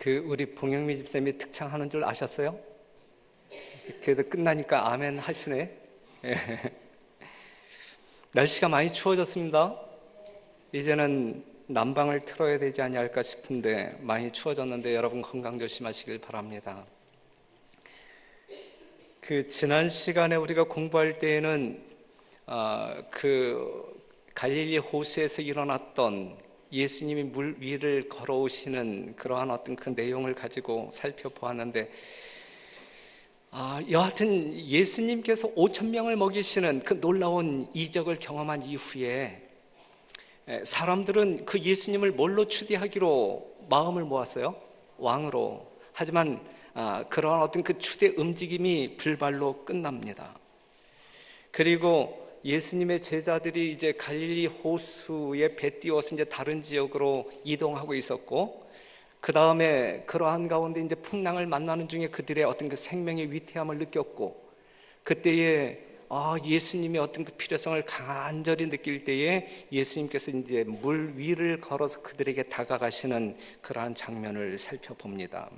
우리 봉영미 집사님이 특창하는 줄 아셨어요? 그래도 끝나니까 아멘 하시네. 예. 날씨가 많이 추워졌습니다. 이제는 난방을 틀어야 되지 않을까 싶은데 많이 추워졌는데 여러분 건강 조심하시길 바랍니다. 지난 시간에 우리가 공부할 때에는 갈릴리 호수에서 일어났던 예수님이 물 위를 걸어오시는 그러한 어떤 그 내용을 가지고 살펴보았는데, 여하튼 예수님께서 5,000명을 먹이시는 그 놀라운 이적을 경험한 이후에 사람들은 그 예수님을 뭘로 추대하기로 마음을 모았어요? 왕으로. 하지만 그러한 어떤 그 추대 움직임이 불발로 끝납니다. 그리고 예수님의 제자들이 이제 갈릴리 호수에 배 띄워서 이제 다른 지역으로 이동하고 있었고, 그 다음에 그러한 가운데 이제 풍랑을 만나는 중에 그들의 어떤 그 생명의 위태함을 느꼈고, 그때에 예수님의 어떤 그 필요성을 간절히 느낄 때에 예수님께서 이제 물 위를 걸어서 그들에게 다가가시는 그러한 장면을 살펴봅니다.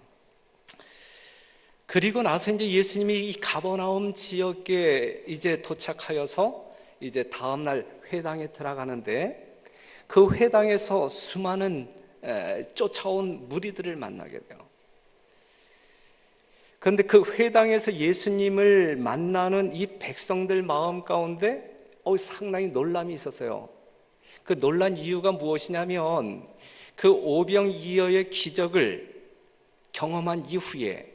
그리고 나서 이제 예수님이 이 가버나움 지역에 이제 도착하여서 이제 다음날 회당에 들어가는데, 그 회당에서 수많은 쫓아온 무리들을 만나게 돼요. 그런데 그 회당에서 예수님을 만나는 이 백성들 마음 가운데 상당히 놀람이 있었어요. 그 놀란 이유가 무엇이냐면, 그 오병이어의 기적을 경험한 이후에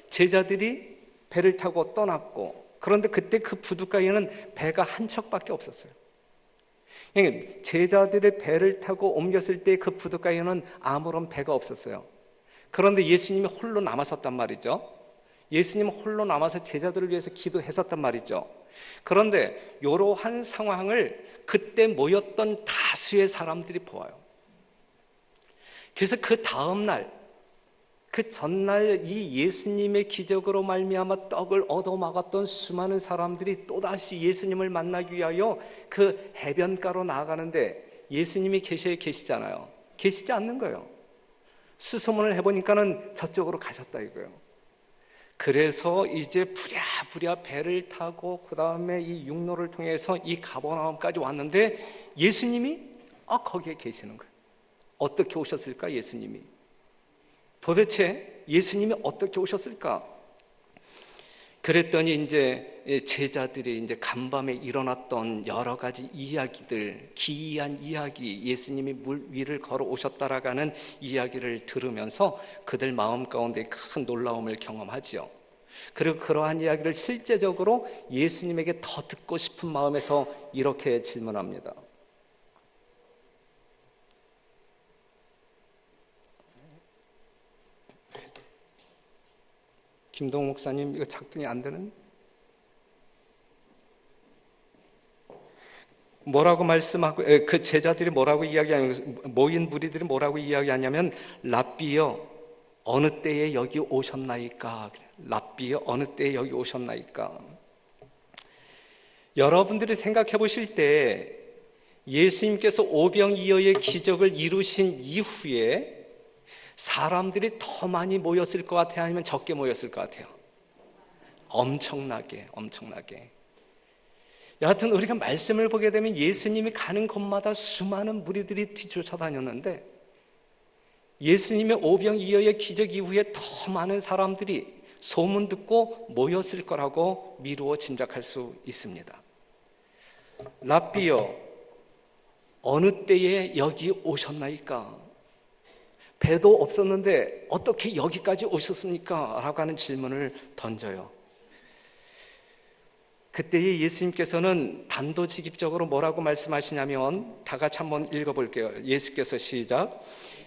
제자들이 배를 타고 떠났고, 그런데 그때 그 부둣가에는 배가 한 척밖에 없었어요. 제자들의 배를 타고 옮겼을 때 그 부둣가에는 아무런 배가 없었어요. 그런데 예수님이 홀로 남았었단 말이죠. 예수님은 홀로 남아서 제자들을 위해서 기도했었단 말이죠. 그런데 이러한 상황을 그때 모였던 다수의 사람들이 보아요. 그래서 그 다음날, 그 전날 이 예수님의 기적으로 말미암아 떡을 얻어먹었던 수많은 사람들이 또다시 예수님을 만나기 위하여 그 해변가로 나아가는데 예수님이 계시잖아요. 계시지 않는 거예요. 수소문을 해보니까는 저쪽으로 가셨다 이거예요. 그래서 이제 부랴부랴 배를 타고 그 다음에 이 육로를 통해서 이 가버나움까지 왔는데 예수님이 거기에 계시는 거예요. 어떻게 오셨을까 예수님이? 도대체 예수님이 어떻게 오셨을까? 그랬더니 이제 제자들이 이제 간밤에 일어났던 여러 가지 이야기들, 기이한 이야기, 예수님이 물 위를 걸어 오셨다라는 이야기를 들으면서 그들 마음 가운데 큰 놀라움을 경험하지요. 그리고 그러한 이야기를 실제적으로 예수님에게 더 듣고 싶은 마음에서 이렇게 질문합니다. 김동욱 목사님, 이거 작동이 안 되는? 뭐라고 말씀하고, 그 제자들이 뭐라고 이야기하냐면, 모인 무리들이 뭐라고 이야기하냐면, 랍비여, 어느 때에 여기 오셨나이까? 랍비여, 어느 때에 여기 오셨나이까? 여러분들이 생각해 보실 때, 예수님께서 오병이어의 기적을 이루신 이후에 사람들이 더 많이 모였을 것 같아요? 아니면 적게 모였을 것 같아요? 엄청나게. 여하튼 우리가 말씀을 보게 되면 예수님이 가는 곳마다 수많은 무리들이 뒤쫓아다녔는데, 예수님의 오병이어의 기적 이후에 더 많은 사람들이 소문 듣고 모였을 거라고 미루어 짐작할 수 있습니다. 랍비여, 어느 때에 여기 오셨나이까? 배도 없었는데 어떻게 여기까지 오셨습니까? 라고 하는 질문을 던져요. 그때에 예수님께서는 단도직입적으로 뭐라고 말씀하시냐면, 다 같이 한번 읽어볼게요. 예수께서 시작.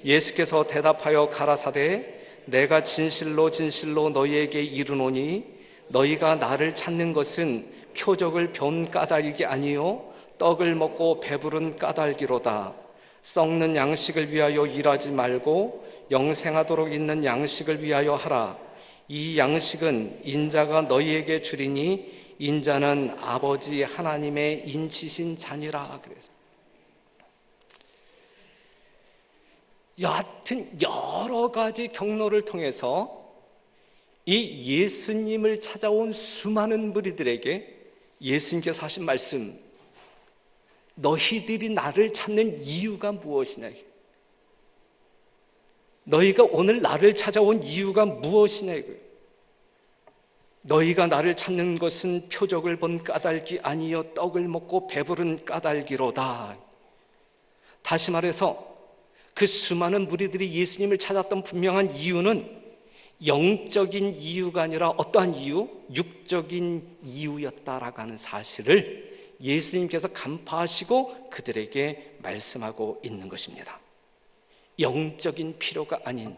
예수께서 대답하여 가라사대, 내가 진실로 진실로 너희에게 이르노니 너희가 나를 찾는 것은 표적을 본 까닭이 아니요 떡을 먹고 배부른 까닭이로다. 썩는 양식을 위하여 일하지 말고 영생하도록 있는 양식을 위하여 하라. 이 양식은 인자가 너희에게 주리니 인자는 아버지 하나님의 인치신 자니라. 그래서 여하튼 여러 가지 경로를 통해서 이 예수님을 찾아온 수많은 무리들에게 예수님께서 하신 말씀, 너희들이 나를 찾는 이유가 무엇이냐, 너희가 오늘 나를 찾아온 이유가 무엇이냐, 너희가 나를 찾는 것은 표적을 본 까닭이 아니요 떡을 먹고 배부른 까닭이로다. 다시 말해서 그 수많은 무리들이 예수님을 찾았던 분명한 이유는 영적인 이유가 아니라 어떠한 이유? 육적인 이유였다라고 하는 사실을 예수님께서 간파하시고 그들에게 말씀하고 있는 것입니다. 영적인 필요가 아닌,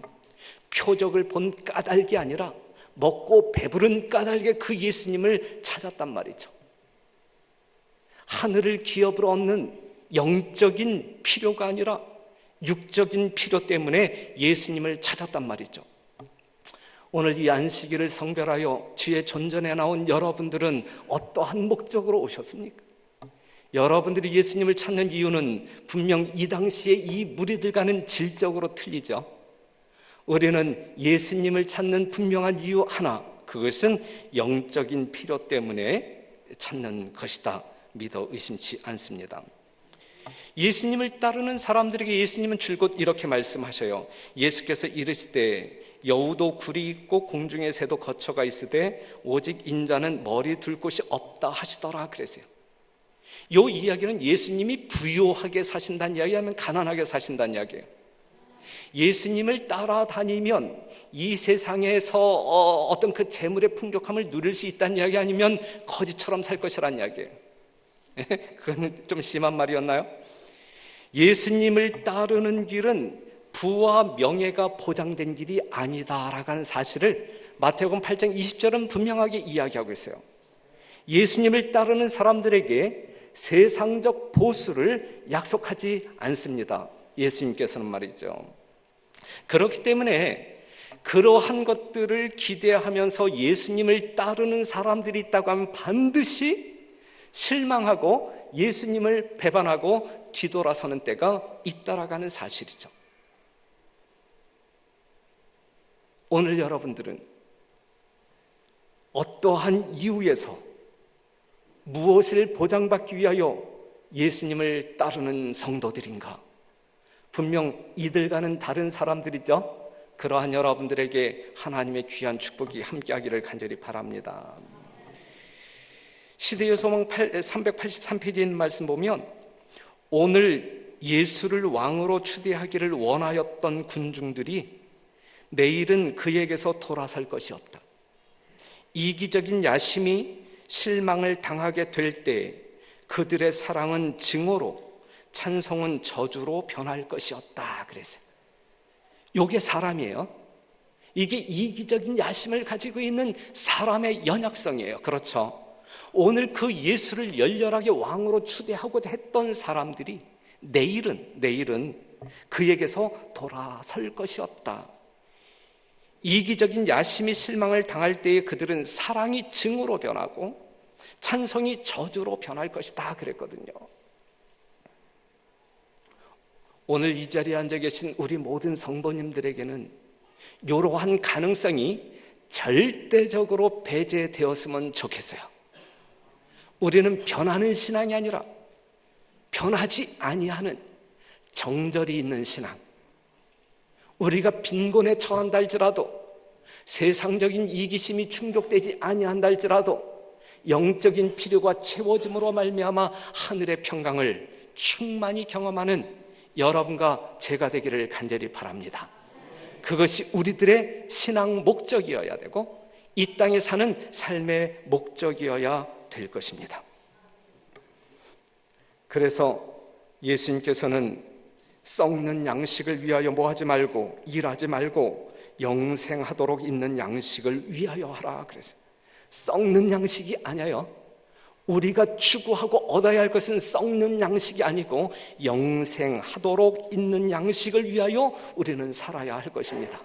표적을 본 까닭이 아니라 먹고 배부른 까닭에 그 예수님을 찾았단 말이죠. 하늘을 기업으로 얻는 영적인 필요가 아니라 육적인 필요 때문에 예수님을 찾았단 말이죠. 오늘 이 안식일을 성별하여 주의 존전에 나온 여러분들은 어떠한 목적으로 오셨습니까? 여러분들이 예수님을 찾는 이유는 분명 이 당시에 이 무리들과는 질적으로 틀리죠. 우리는 예수님을 찾는 분명한 이유 하나, 그것은 영적인 필요 때문에 찾는 것이다 믿어 의심치 않습니다. 예수님을 따르는 사람들에게 예수님은 줄곧 이렇게 말씀하셔요. 예수께서 이르시되 여우도 굴이 있고 공중의 새도 거처가 있으되 오직 인자는 머리 둘 곳이 없다 하시더라 그랬어요. 이 이야기는 예수님이 부유하게 사신다는 이야기 아니면 가난하게 사신다는 이야기예요. 예수님을 따라다니면 이 세상에서 어떤 그 재물의 풍족함을 누릴 수 있다는 이야기 아니면 거지처럼 살 것이라는 이야기예요. 그건 좀 심한 말이었나요? 예수님을 따르는 길은 부와 명예가 보장된 길이 아니다라고 하는 사실을 마태복음 8장 20절은 분명하게 이야기하고 있어요. 예수님을 따르는 사람들에게 세상적 보수를 약속하지 않습니다. 예수님께서는 말이죠. 그렇기 때문에 그러한 것들을 기대하면서 예수님을 따르는 사람들이 있다고 하면 반드시 실망하고 예수님을 배반하고 뒤돌아서는 때가 있다라고 하는 사실이죠. 오늘 여러분들은 어떠한 이유에서 무엇을 보장받기 위하여 예수님을 따르는 성도들인가? 분명 이들과는 다른 사람들이죠. 그러한 여러분들에게 하나님의 귀한 축복이 함께하기를 간절히 바랍니다. 시대의 소망 383페이지에 있는 말씀 보면 오늘 예수를 왕으로 추대하기를 원하였던 군중들이 내일은 그에게서 돌아설 것이었다. 이기적인 야심이 실망을 당하게 될 때 그들의 사랑은 증오로, 찬송은 저주로 변할 것이었다 그랬어요. 이게 사람이에요. 이게 이기적인 야심을 가지고 있는 사람의 연약성이에요. 그렇죠? 오늘 그 예수를 열렬하게 왕으로 추대하고자 했던 사람들이 내일은 그에게서 돌아설 것이었다. 이기적인 야심이 실망을 당할 때에 그들은 사랑이 증오로 변하고 찬송이 저주로 변할 것이다 그랬거든요. 오늘 이 자리에 앉아 계신 우리 모든 성도님들에게는 이러한 가능성이 절대적으로 배제되었으면 좋겠어요. 우리는 변하는 신앙이 아니라 변하지 아니하는 정절이 있는 신앙, 우리가 빈곤에 처한다 할지라도 세상적인 이기심이 충족되지 아니한다 할지라도 영적인 필요가 채워짐으로 말미암아 하늘의 평강을 충만히 경험하는 여러분과 제가 되기를 간절히 바랍니다. 그것이 우리들의 신앙 목적이어야 되고 이 땅에 사는 삶의 목적이어야 될 것입니다. 그래서 예수님께서는 썩는 양식을 위하여 뭐하지 말고 일하지 말고 영생하도록 있는 양식을 위하여 하라 그랬어요. 썩는 양식이 아니에요. 우리가 추구하고 얻어야 할 것은 썩는 양식이 아니고 영생하도록 있는 양식을 위하여 우리는 살아야 할 것입니다.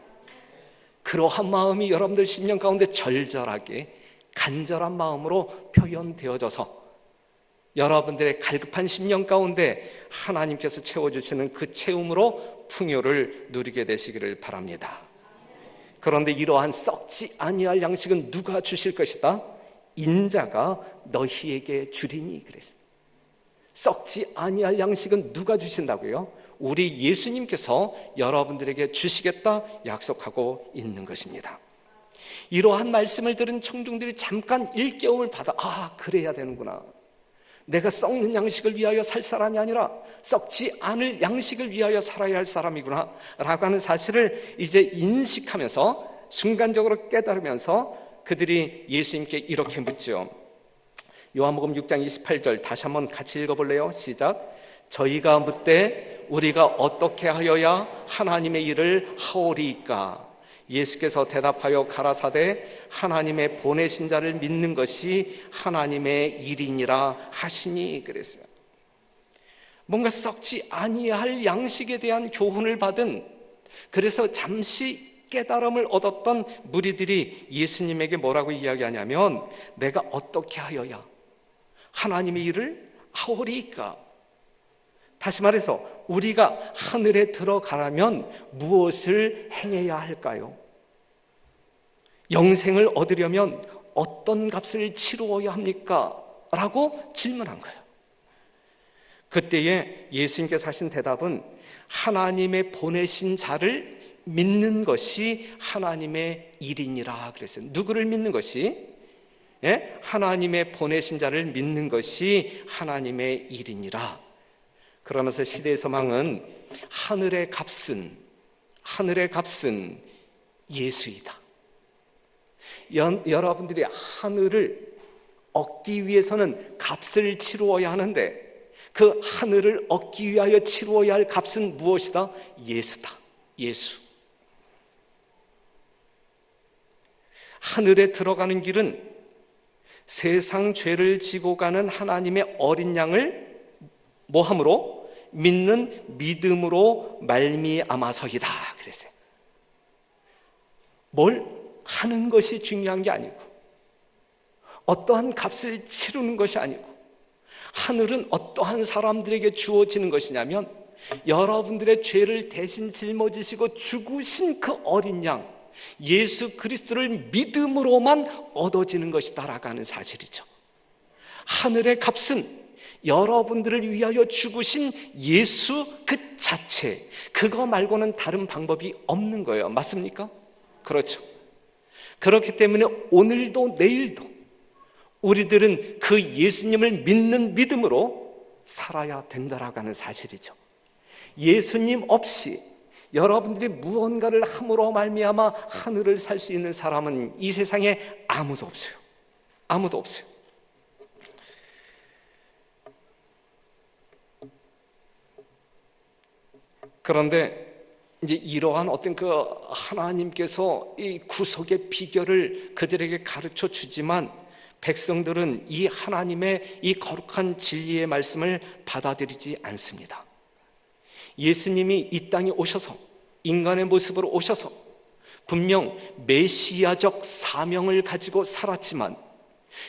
그러한 마음이 여러분들 심령 가운데 절절하게 간절한 마음으로 표현되어져서 여러분들의 갈급한 심령 가운데 하나님께서 채워주시는 그 채움으로 풍요를 누리게 되시기를 바랍니다. 그런데 이러한 썩지 아니할 양식은 누가 주실 것이다? 인자가 너희에게 주리니 그랬어요. 썩지 아니할 양식은 누가 주신다고요? 우리 예수님께서 여러분들에게 주시겠다 약속하고 있는 것입니다. 이러한 말씀을 들은 청중들이 잠깐 일깨움을 받아, 그래야 되는구나. 내가 썩는 양식을 위하여 살 사람이 아니라 썩지 않을 양식을 위하여 살아야 할 사람이구나 라고 하는 사실을 이제 인식하면서, 순간적으로 깨달으면서 그들이 예수님께 이렇게 묻죠. 요한복음 6장 28절 다시 한번 같이 읽어볼래요? 시작. 저희가 묻되 우리가 어떻게 하여야 하나님의 일을 하오리이까? 예수께서 대답하여 가라사대 하나님의 보내신 자를 믿는 것이 하나님의 일이니라 하시니 그랬어요. 뭔가 썩지 아니할 양식에 대한 교훈을 받은, 그래서 잠시 깨달음을 얻었던 무리들이 예수님에게 뭐라고 이야기하냐면, 내가 어떻게 하여야 하나님의 일을 하오리이까? 다시 말해서 우리가 하늘에 들어가려면 무엇을 행해야 할까요? 영생을 얻으려면 어떤 값을 치루어야 합니까? 라고 질문한 거예요. 그때에 예수님께서 하신 대답은 하나님의 보내신 자를 믿는 것이 하나님의 일이니라 그랬어요. 누구를 믿는 것이? 하나님의 보내신 자를 믿는 것이 하나님의 일이니라. 그러면서 시대의 소망은 하늘의 값은 예수이다. 여러분들이 하늘을 얻기 위해서는 값을 치루어야 하는데, 그 하늘을 얻기 위하여 치루어야 할 값은 무엇이다? 예수다. 예수. 하늘에 들어가는 길은 세상 죄를 지고 가는 하나님의 어린 양을 뭐함으로? 믿는 믿음으로 말미암아서이다 그랬어요. 뭘 하는 것이 중요한 게 아니고, 어떠한 값을 치르는 것이 아니고, 하늘은 어떠한 사람들에게 주어지는 것이냐면 여러분들의 죄를 대신 짊어지시고 죽으신 그 어린 양 예수 그리스도를 믿음으로만 얻어지는 것이다라고 하는 사실이죠. 하늘의 값은 여러분들을 위하여 죽으신 예수 그 자체, 그거 말고는 다른 방법이 없는 거예요. 맞습니까? 그렇죠. 그렇기 때문에 오늘도 내일도 우리들은 그 예수님을 믿는 믿음으로 살아야 된다라고 하는 사실이죠. 예수님 없이 여러분들이 무언가를 함으로 말미암아 하늘을 살 수 있는 사람은 이 세상에 아무도 없어요. 아무도 없어요. 그런데 이제 이러한 어떤 그 하나님께서 이 구속의 비결을 그들에게 가르쳐 주지만 백성들은 이 하나님의 이 거룩한 진리의 말씀을 받아들이지 않습니다. 예수님이 이 땅에 오셔서 인간의 모습으로 오셔서 분명 메시아적 사명을 가지고 살았지만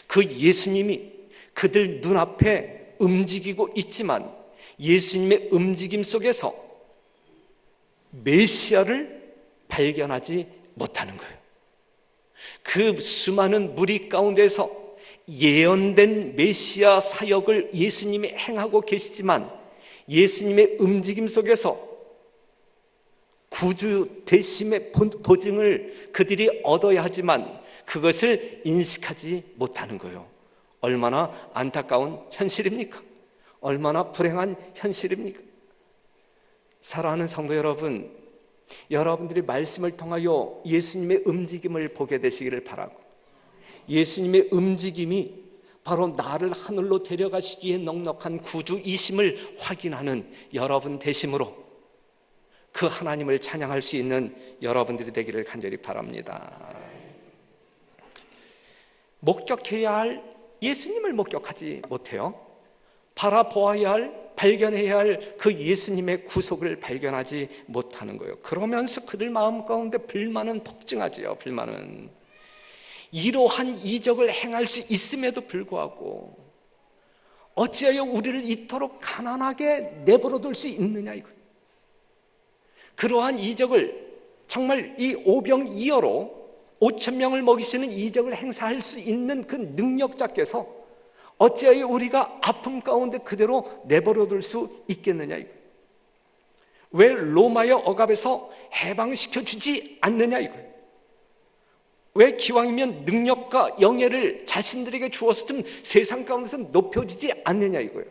그 예수님이 그들 눈앞에 움직이고 있지만 예수님의 움직임 속에서 메시아를 발견하지 못하는 거예요. 그 수많은 무리 가운데서 예언된 메시아 사역을 예수님이 행하고 계시지만 예수님의 움직임 속에서 구주 되심의 보증을 그들이 얻어야 하지만 그것을 인식하지 못하는 거예요. 얼마나 안타까운 현실입니까? 얼마나 불행한 현실입니까? 사랑하는 성도 여러분, 여러분들이 말씀을 통하여 예수님의 움직임을 보게 되시기를 바라고, 예수님의 움직임이 바로 나를 하늘로 데려가시기에 넉넉한 구주이심을 확인하는 여러분 되심으로 그 하나님을 찬양할 수 있는 여러분들이 되기를 간절히 바랍니다. 목격해야 할 예수님을 목격하지 못해요. 바라보아야 할, 발견해야 할 그 예수님의 구속을 발견하지 못하는 거예요. 그러면서 그들 마음 가운데 불만은 폭증하지요. 불만은. 이러한 이적을 행할 수 있음에도 불구하고 어찌하여 우리를 이토록 가난하게 내버려 둘 수 있느냐 이거예요. 그러한 이적을 정말 이 오병이어로 5,000명을 먹이시는 이적을 행사할 수 있는 그 능력자께서 어찌하여 우리가 아픔 가운데 그대로 내버려둘 수 있겠느냐, 이거. 왜 로마의 억압에서 해방시켜 주지 않느냐, 이거. 왜 기왕이면 능력과 영예를 자신들에게 주어서 좀 세상 가운데서 높여지지 않느냐, 이거예요.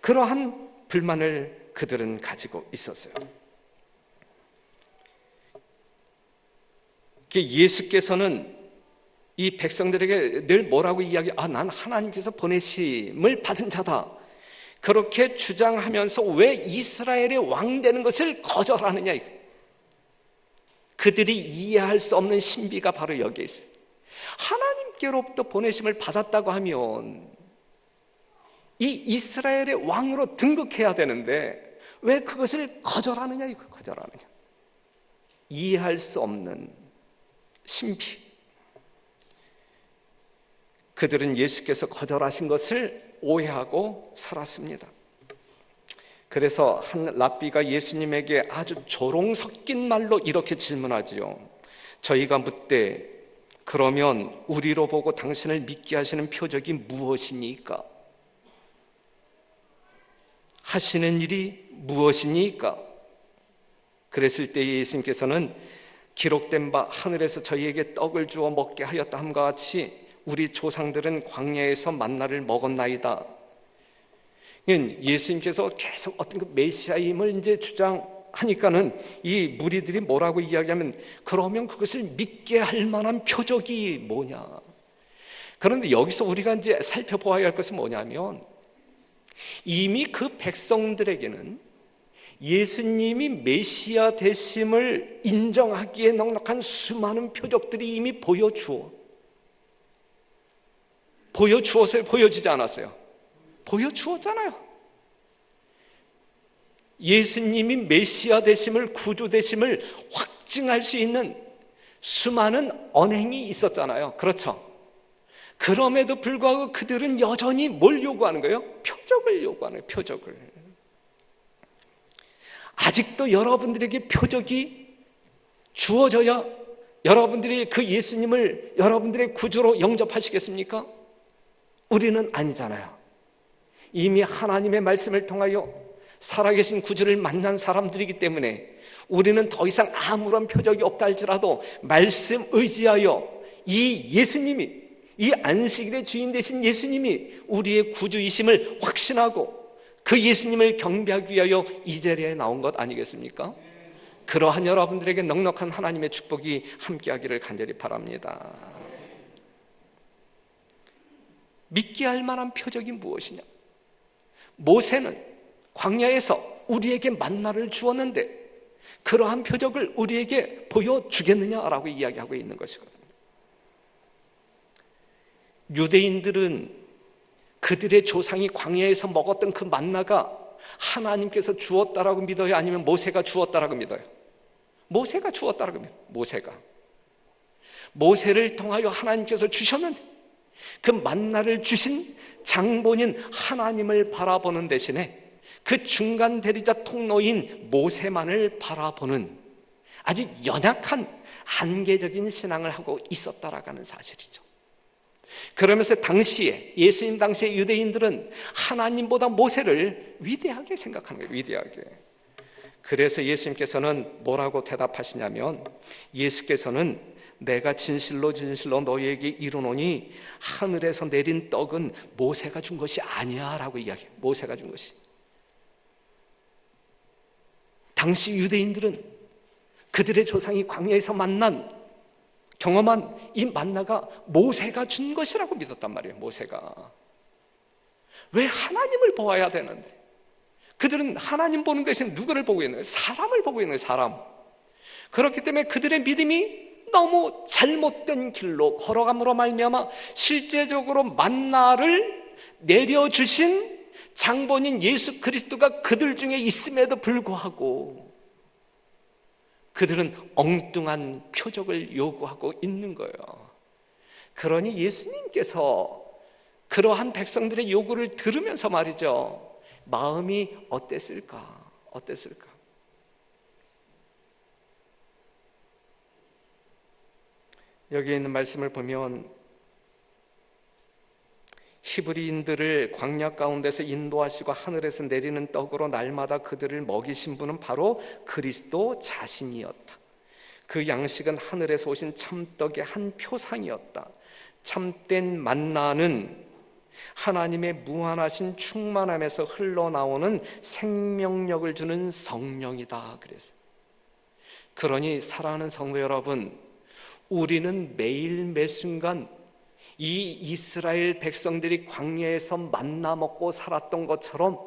그러한 불만을 그들은 가지고 있었어요. 예수께서는 이 백성들에게 늘 뭐라고 난 하나님께서 보내심을 받은 자다, 그렇게 주장하면서 왜 이스라엘의 왕 되는 것을 거절하느냐, 이거. 그들이 이해할 수 없는 신비가 바로 여기에 있어요. 하나님께로부터 보내심을 받았다고 하면 이 이스라엘의 왕으로 등극해야 되는데 왜 그것을 거절하느냐, 이거. 거절하느냐. 이해할 수 없는 신비. 그들은 예수께서 거절하신 것을 오해하고 살았습니다. 그래서 한 랍비가 예수님에게 아주 조롱 섞인 말로 이렇게 질문하지요. 저희가 묻되 그러면 우리로 보고 당신을 믿게 하시는 표적이 무엇이니까? 하시는 일이 무엇이니까? 그랬을 때 예수님께서는 기록된 바 하늘에서 저희에게 떡을 주어 먹게 하였다 함과 같이 우리 조상들은 광야에서 만나를 먹었나이다. 예수님께서 계속 어떤 그 메시아임을 이제 주장하니까는 이 무리들이 뭐라고 이야기하면 그러면 그것을 믿게 할 만한 표적이 뭐냐. 그런데 여기서 우리가 이제 살펴보아야 할 것은 뭐냐면 이미 그 백성들에게는 예수님이 메시아 되심을 인정하기에 넉넉한 수많은 표적들이 이미 보여주었어요? 보여주지 않았어요? 보여주었잖아요. 예수님이 메시아 되심을, 구주 되심을 확증할 수 있는 수많은 언행이 있었잖아요. 그렇죠? 그럼에도 불구하고 그들은 여전히 뭘 요구하는 거예요? 표적을 요구하는 거예요. 표적을. 아직도 여러분들에게 표적이 주어져야 여러분들이 그 예수님을 여러분들의 구주로 영접하시겠습니까? 우리는 아니잖아요. 이미 하나님의 말씀을 통하여 살아계신 구주를 만난 사람들이기 때문에 우리는 더 이상 아무런 표적이 없다 할지라도 말씀 의지하여 이 예수님이, 이 안식일의 주인 되신 예수님이 우리의 구주이심을 확신하고 그 예수님을 경배하기 위하여 이 자리에 나온 것 아니겠습니까? 그러한 여러분들에게 넉넉한 하나님의 축복이 함께하기를 간절히 바랍니다. 믿게 할 만한 표적이 무엇이냐? 모세는 광야에서 우리에게 만나를 주었는데 그러한 표적을 우리에게 보여주겠느냐라고 이야기하고 있는 것이거든요. 유대인들은 그들의 조상이 광야에서 먹었던 그 만나가 하나님께서 주었다라고 믿어요? 아니면 모세가 주었다라고 믿어요? 모세가 주었다라고 믿어요. 모세를 통하여 하나님께서 주셨는데 그 만나를 주신 장본인 하나님을 바라보는 대신에 그 중간 대리자 통로인 모세만을 바라보는 아주 연약한 한계적인 신앙을 하고 있었다라는 사실이죠. 그러면서 당시에 예수님 당시에 유대인들은 하나님보다 모세를 위대하게 생각하는 거예요. 위대하게. 그래서 예수님께서는 뭐라고 대답하시냐면 예수께서는 내가 진실로 진실로 너희에게 이르노니 하늘에서 내린 떡은 모세가 준 것이 아니야 라고 이야기해요. 모세가 준 것이. 당시 유대인들은 그들의 조상이 광야에서 경험한 이 만나가 모세가 준 것이라고 믿었단 말이에요. 모세가. 왜 하나님을 보아야 되는데? 그들은 하나님 보는 대신 누구를 보고 있는 거예요? 사람을 보고 있는 거예요. 사람. 그렇기 때문에 그들의 믿음이 너무 잘못된 길로 걸어감으로 말미암아 실제적으로 만나를 내려주신 장본인 예수 그리스도가 그들 중에 있음에도 불구하고 그들은 엉뚱한 표적을 요구하고 있는 거예요. 그러니 예수님께서 그러한 백성들의 요구를 들으면서 말이죠, 마음이 어땠을까? 여기에 있는 말씀을 보면 히브리인들을 광야 가운데서 인도하시고 하늘에서 내리는 떡으로 날마다 그들을 먹이신 분은 바로 그리스도 자신이었다. 그 양식은 하늘에서 오신 참떡의 한 표상이었다. 참된 만나는 하나님의 무한하신 충만함에서 흘러나오는 생명력을 주는 성령이다. 그래서 그러니 사랑하는 성도 여러분, 우리는 매일 매순간 이 이스라엘 백성들이 광야에서 만나 먹고 살았던 것처럼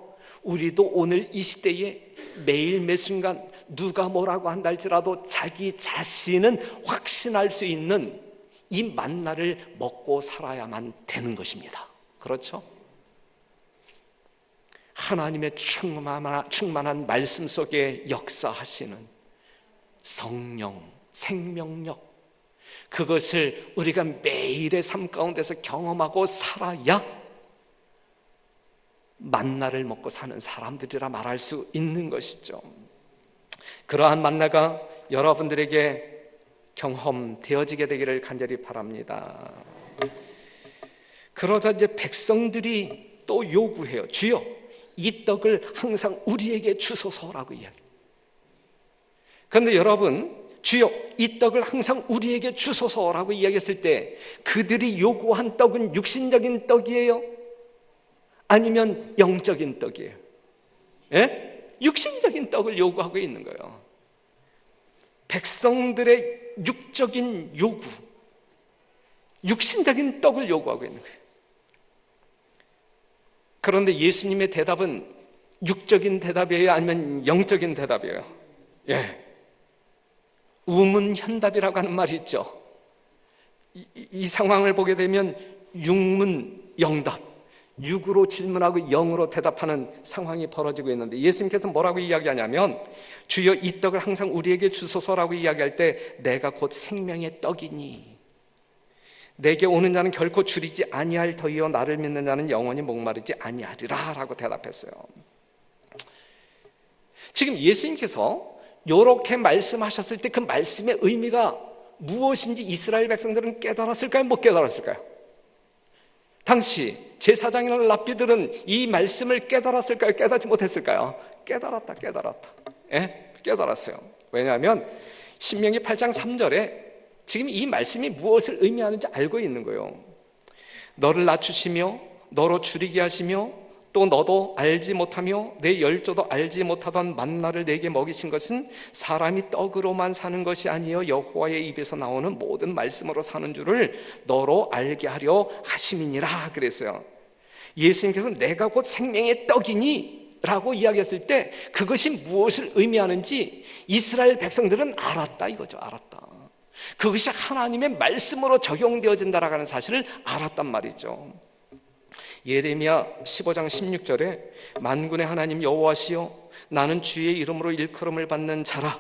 우리도 오늘 이 시대에 매일 매순간 누가 뭐라고 한다 할지라도 자기 자신은 확신할 수 있는 이 만나를 먹고 살아야만 되는 것입니다. 그렇죠? 하나님의 충만한 말씀 속에 역사하시는 성령, 생명력, 그것을 우리가 매일의 삶 가운데서 경험하고 살아야 만나를 먹고 사는 사람들이라 말할 수 있는 것이죠. 그러한 만나가 여러분들에게 경험되어지게 되기를 간절히 바랍니다. 그러자 이제 백성들이 또 요구해요. 주여, 이 떡을 항상 우리에게 주소서라고 이야기해요. 그런데 여러분, 주여 이 떡을 항상 우리에게 주소서라고 이야기했을 때 그들이 요구한 떡은 육신적인 떡이에요? 아니면 영적인 떡이에요? 예? 육신적인 떡을 요구하고 있는 거예요. 백성들의 육적인 요구, 육신적인 떡을 요구하고 있는 거예요. 그런데 예수님의 대답은 육적인 대답이에요? 아니면 영적인 대답이에요? 예. 우문현답이라고 하는 말이 있죠. 이 상황을 보게 되면 육문영답, 육으로 질문하고 영으로 대답하는 상황이 벌어지고 있는데 예수님께서 뭐라고 이야기하냐면 주여 이 떡을 항상 우리에게 주소서라고 이야기할 때 내가 곧 생명의 떡이니 내게 오는 자는 결코 줄이지 아니할 터이요 나를 믿는 자는 영원히 목마르지 아니하리라 라고 대답했어요. 지금 예수님께서 이렇게 말씀하셨을 때 그 말씀의 의미가 무엇인지 이스라엘 백성들은 깨달았을까요? 못 깨달았을까요? 당시 제사장이나 랍비들은 이 말씀을 깨달았을까요? 깨닫지 못했을까요? 깨달았다. 예? 깨달았어요. 왜냐하면 신명기 8장 3절에 지금 이 말씀이 무엇을 의미하는지 알고 있는 거예요. 너를 낮추시며 너로 줄이게 하시며 또 너도 알지 못하며 내 열조도 알지 못하던 만나를 내게 먹이신 것은 사람이 떡으로만 사는 것이 아니요 여호와의 입에서 나오는 모든 말씀으로 사는 줄을 너로 알게 하려 하심이니라 그랬어요. 예수님께서 내가 곧 생명의 떡이니 라고 이야기했을 때 그것이 무엇을 의미하는지 이스라엘 백성들은 알았다 이거죠. 알았다. 그것이 하나님의 말씀으로 적용되어진다라는 고하 사실을 알았단 말이죠. 예레미야 15장 16절에 만군의 하나님 여호와시여 나는 주의 이름으로 일컬음을 받는 자라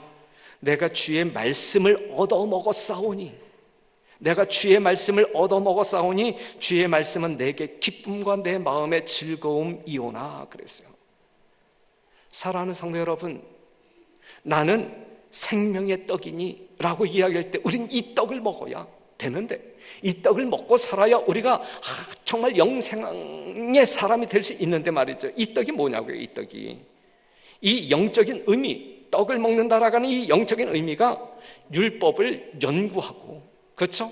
내가 주의 말씀을 얻어먹었사오니 내가 주의 말씀을 얻어먹었사오니 주의 말씀은 내게 기쁨과 내 마음의 즐거움이오나 그랬어요. 사랑하는 성도 여러분, 나는 생명의 떡이니 라고 이야기할 때 우린 이 떡을 먹어야 되는데 이 떡을 먹고 살아야 우리가 정말 영생의 사람이 될 수 있는데 말이죠. 이 떡이 뭐냐고요. 이 떡이 이 영적인 의미, 떡을 먹는다라고 하는 이 영적인 의미가 율법을 연구하고 그렇죠?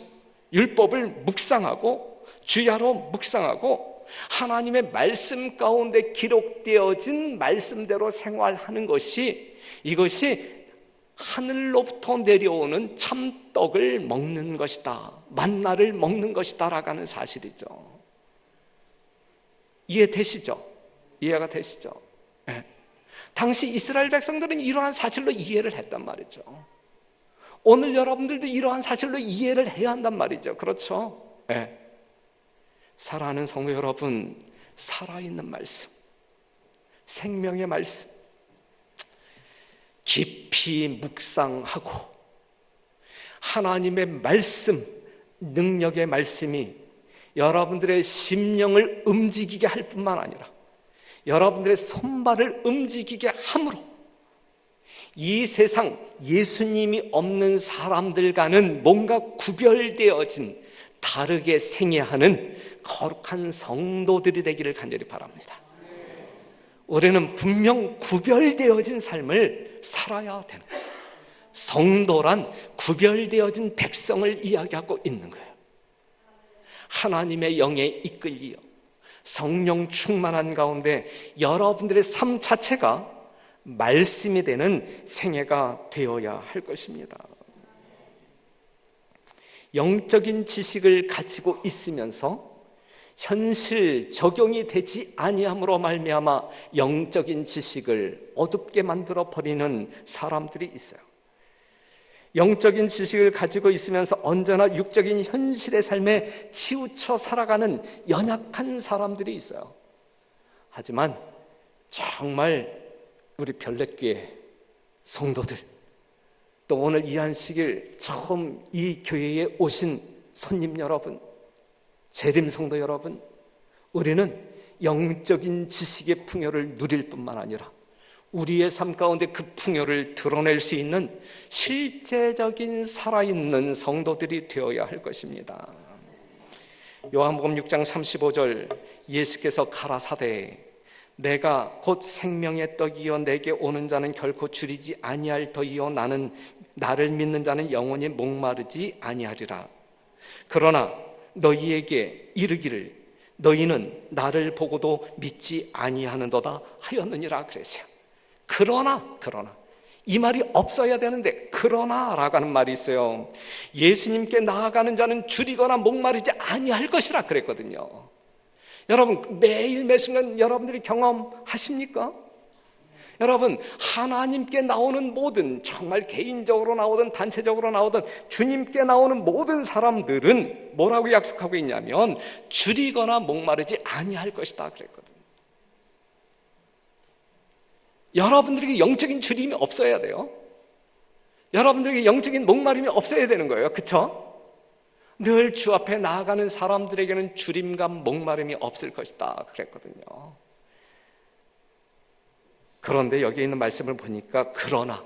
율법을 묵상하고 주야로 묵상하고 하나님의 말씀 가운데 기록되어진 말씀대로 생활하는 것이 이것이 하늘로부터 내려오는 참떡을 먹는 것이다, 만나를 먹는 것이다 라고 하는 사실이죠. 이해되시죠? 이해가 되시죠? 네. 당시 이스라엘 백성들은 이러한 사실로 이해를 했단 말이죠. 오늘 여러분들도 이러한 사실로 이해를 해야 한단 말이죠. 그렇죠? 네. 사랑하는 성도 여러분, 살아있는 말씀, 생명의 말씀 깊이 묵상하고 하나님의 말씀, 능력의 말씀이 여러분들의 심령을 움직이게 할 뿐만 아니라 여러분들의 손발을 움직이게 함으로 이 세상 예수님이 없는 사람들과는 뭔가 구별되어진 다르게 생애하는 거룩한 성도들이 되기를 간절히 바랍니다. 우리는 분명 구별되어진 삶을 살아야 되는 거예요. 성도란 구별되어진 백성을 이야기하고 있는 거예요. 하나님의 영에 이끌리어 성령 충만한 가운데 여러분들의 삶 자체가 말씀이 되는 생애가 되어야 할 것입니다. 영적인 지식을 가지고 있으면서 현실 적용이 되지 아니함으로 말미암아 영적인 지식을 어둡게 만들어 버리는 사람들이 있어요. 영적인 지식을 가지고 있으면서 언제나 육적인 현실의 삶에 치우쳐 살아가는 연약한 사람들이 있어요. 하지만 정말 우리 별내교회 성도들, 또 오늘 이 안식일 처음 이 교회에 오신 손님 여러분, 재림 성도 여러분, 우리는 영적인 지식의 풍요를 누릴 뿐만 아니라 우리의 삶 가운데 그 풍요를 드러낼 수 있는 실제적인 살아있는 성도들이 되어야 할 것입니다. 요한복음 6장 35절, 예수께서 가라사대 내가 곧 생명의 떡이요 내게 오는 자는 결코 줄이지 아니할 터이요 나를 믿는 자는 영원히 목마르지 아니하리라. 그러나 너희에게 이르기를 너희는 나를 보고도 믿지 아니하는도다 하였느니라 그랬어요. 그러나 이 말이 없어야 되는데 그러나라고 하는 말이 있어요. 예수님께 나아가는 자는 줄이거나 목마르지 아니할 것이라 그랬거든요. 여러분 매일 매 순간 여러분들이 경험하십니까? 여러분 하나님께 나오는 모든, 정말 개인적으로 나오든 단체적으로 나오든 주님께 나오는 모든 사람들은 뭐라고 약속하고 있냐면 줄이거나 목마르지 아니할 것이다 그랬거든요. 여러분들에게 영적인 줄임이 없어야 돼요. 여러분들에게 영적인 목마름이 없어야 되는 거예요. 그렇죠? 늘 주 앞에 나아가는 사람들에게는 줄임과 목마름이 없을 것이다 그랬거든요. 그런데 여기 있는 말씀을 보니까 그러나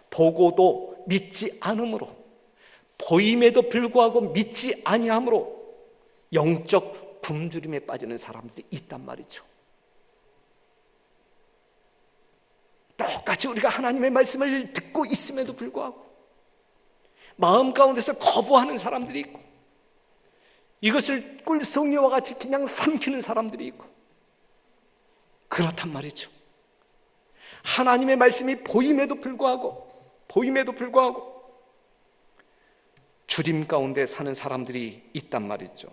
보고도 믿지 않음으로, 보임에도 불구하고 믿지 아니함으로 영적 굶주림에 빠지는 사람들이 있단 말이죠. 똑같이 우리가 하나님의 말씀을 듣고 있음에도 불구하고 마음 가운데서 거부하는 사람들이 있고, 이것을 꿀송이와 같이 그냥 삼키는 사람들이 있고, 그렇단 말이죠. 하나님의 말씀이 보임에도 불구하고 주림 가운데 사는 사람들이 있단 말이죠.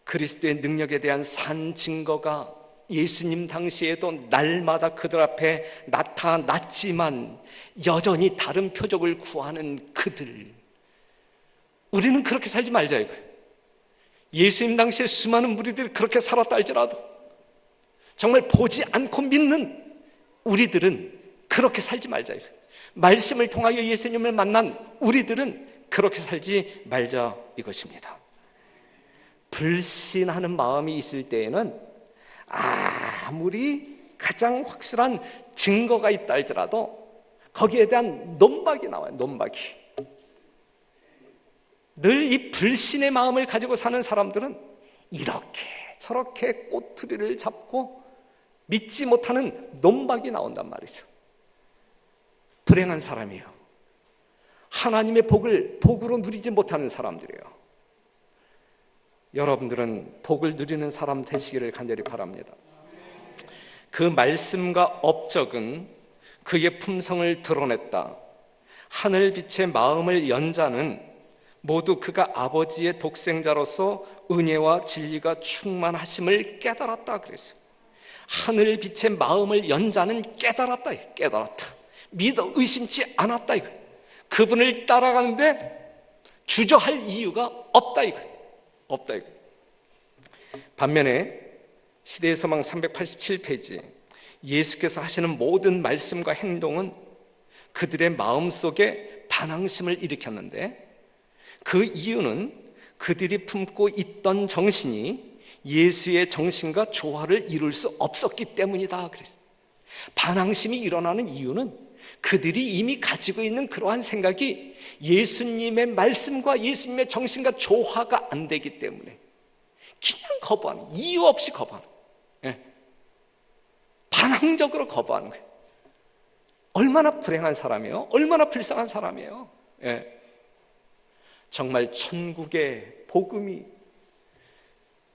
그리스도의 능력에 대한 산 증거가 예수님 당시에도 날마다 그들 앞에 나타났지만 여전히 다른 표적을 구하는 그들, 우리는 그렇게 살지 말자 이거예요. 예수님 당시에 수많은 무리들이 그렇게 살았다 할지라도 정말 보지 않고 믿는 우리들은 그렇게 살지 말자 이거예요. 말씀을 통하여 예수님을 만난 우리들은 그렇게 살지 말자 이것입니다. 불신하는 마음이 있을 때에는 아무리 가장 확실한 증거가 있다 할지라도 거기에 대한 논박이 나와요. 논박이. 늘 이 불신의 마음을 가지고 사는 사람들은 이렇게 저렇게 꼬투리를 잡고 믿지 못하는 논박이 나온단 말이죠. 불행한 사람이에요. 하나님의 복을 복으로 누리지 못하는 사람들이에요. 여러분들은 복을 누리는 사람 되시기를 간절히 바랍니다. 그 말씀과 업적은 그의 품성을 드러냈다. 하늘빛의 마음을 연 자는 모두 그가 아버지의 독생자로서 은혜와 진리가 충만하심을 깨달았다 그랬어요. 하늘빛의 마음을 연 자는 깨달았다. 믿어 의심치 않았다. 그분을 따라가는데 주저할 이유가 없다. 반면에 시대의 소망 387페이지, 예수께서 하시는 모든 말씀과 행동은 그들의 마음속에 반항심을 일으켰는데 그 이유는 그들이 품고 있던 정신이 예수의 정신과 조화를 이룰 수 없었기 때문이다 그랬어요. 반항심이 일어나는 이유는 그들이 이미 가지고 있는 그러한 생각이 예수님의 말씀과 예수님의 정신과 조화가 안 되기 때문에 그냥 거부하는, 이유 없이 거부하는, 반항적으로 거부하는 거예요. 얼마나 불행한 사람이에요? 얼마나 불쌍한 사람이에요? 정말 천국의 복음이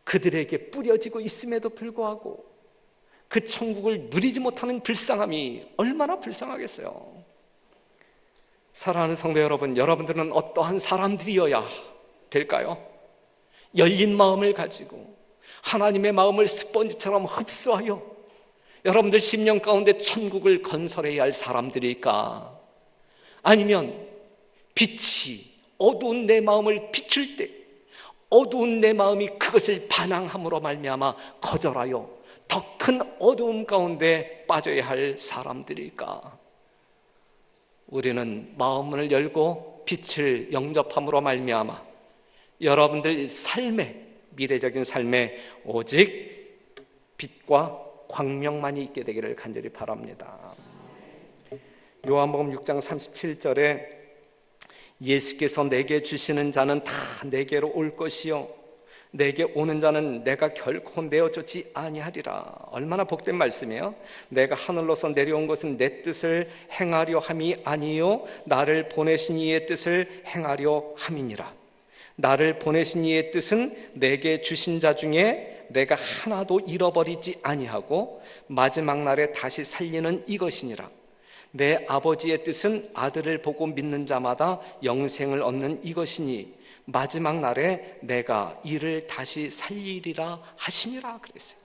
그들에게 뿌려지고 있음에도 불구하고 그 천국을 누리지 못하는 불쌍함이 얼마나 불쌍하겠어요. 사랑하는 성도 여러분, 여러분들은 어떠한 사람들이어야 될까요? 열린 마음을 가지고 하나님의 마음을 스펀지처럼 흡수하여 여러분들 심령 가운데 천국을 건설해야 할 사람들일까? 아니면 빛이 어두운 내 마음을 비출 때 어두운 내 마음이 그것을 반항함으로 말미암아 거절하여 더 큰 어두움 가운데 빠져야 할 사람들일까? 우리는 마음문을 열고 빛을 영접함으로 말미암아 여러분들 삶에, 미래적인 삶에 오직 빛과 광명만이 있게 되기를 간절히 바랍니다. 요한복음 6장 37절에 예수께서 내게 주시는 자는 다 내게로 올 것이요 내게 오는 자는 내가 결코 내어쫓지 아니하리라. 얼마나 복된 말씀이에요. 내가 하늘로서 내려온 것은 내 뜻을 행하려 함이 아니요 나를 보내신 이의 뜻을 행하려 함이니라. 나를 보내신 이의 뜻은 내게 주신 자 중에 내가 하나도 잃어버리지 아니하고 마지막 날에 다시 살리는 이것이니라. 내 아버지의 뜻은 아들을 보고 믿는 자마다 영생을 얻는 이것이니 마지막 날에 내가 이를 다시 살리리라 하시니라 그랬어요.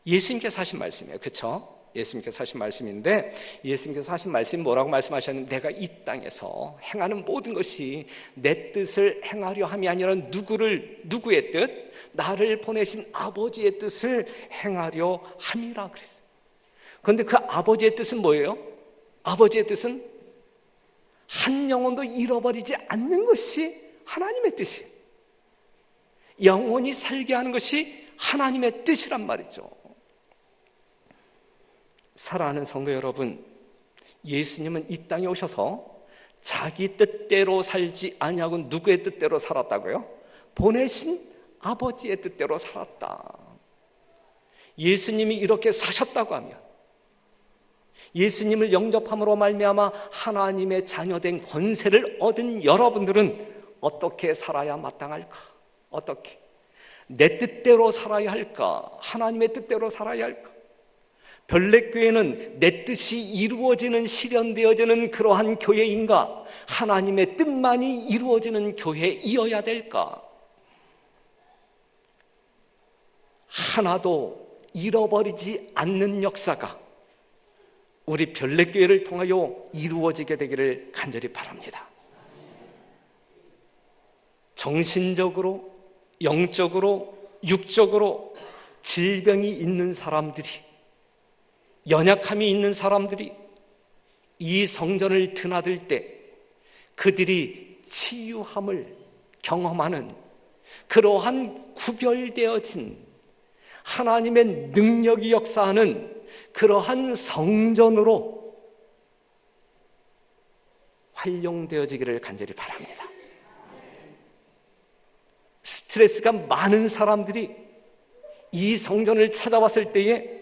예수님께서 하신 말씀이에요. 그렇죠? 예수님께서 하신 말씀인데 예수님께서 하신 말씀이 뭐라고 말씀하셨는데 내가 이 땅에서 행하는 모든 것이 내 뜻을 행하려 함이 아니라 누구의 뜻? 나를 보내신 아버지의 뜻을 행하려 함이라 그랬어요. 그런데 그 아버지의 뜻은 뭐예요? 아버지의 뜻은 한 영혼도 잃어버리지 않는 것이 하나님의 뜻이에요. 영원히 살게 하는 것이 하나님의 뜻이란 말이죠. 사랑하는 성도 여러분, 예수님은 이 땅에 오셔서 자기 뜻대로 살지 아니하고 누구의 뜻대로 살았다고요? 보내신 아버지의 뜻대로 살았다. 예수님이 이렇게 사셨다고 하면 예수님을 영접함으로 말미암아 하나님의 자녀된 권세를 얻은 여러분들은 어떻게 살아야 마땅할까? 어떻게? 내 뜻대로 살아야 할까? 하나님의 뜻대로 살아야 할까? 별내교회는 내 뜻이 이루어지는 실현되어지는 그러한 교회인가? 하나님의 뜻만이 이루어지는 교회이어야 될까? 하나도 잃어버리지 않는 역사가 우리 별내교회를 통하여 이루어지게 되기를 간절히 바랍니다. 정신적으로, 영적으로, 육적으로 질병이 있는 사람들이, 연약함이 있는 사람들이 이 성전을 드나들 때 그들이 치유함을 경험하는 그러한 구별되어진 하나님의 능력이 역사하는 그러한 성전으로 활용되어지기를 간절히 바랍니다. 스트레스가 많은 사람들이 이 성전을 찾아왔을 때에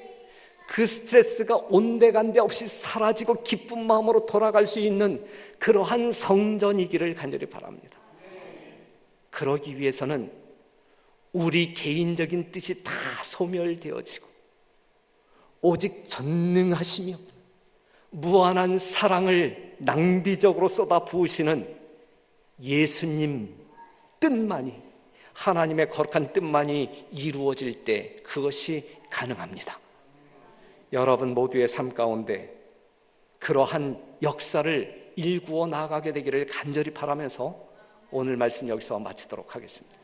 그 스트레스가 온데간데 없이 사라지고 기쁜 마음으로 돌아갈 수 있는 그러한 성전이기를 간절히 바랍니다. 그러기 위해서는 우리 개인적인 뜻이 다 소멸되어지고 오직 전능하시며 무한한 사랑을 낭비적으로 쏟아 부으시는 예수님 뜻만이, 하나님의 거룩한 뜻만이 이루어질 때 그것이 가능합니다. 여러분 모두의 삶 가운데 그러한 역사를 일구어 나가게 되기를 간절히 바라면서 오늘 말씀 여기서 마치도록 하겠습니다.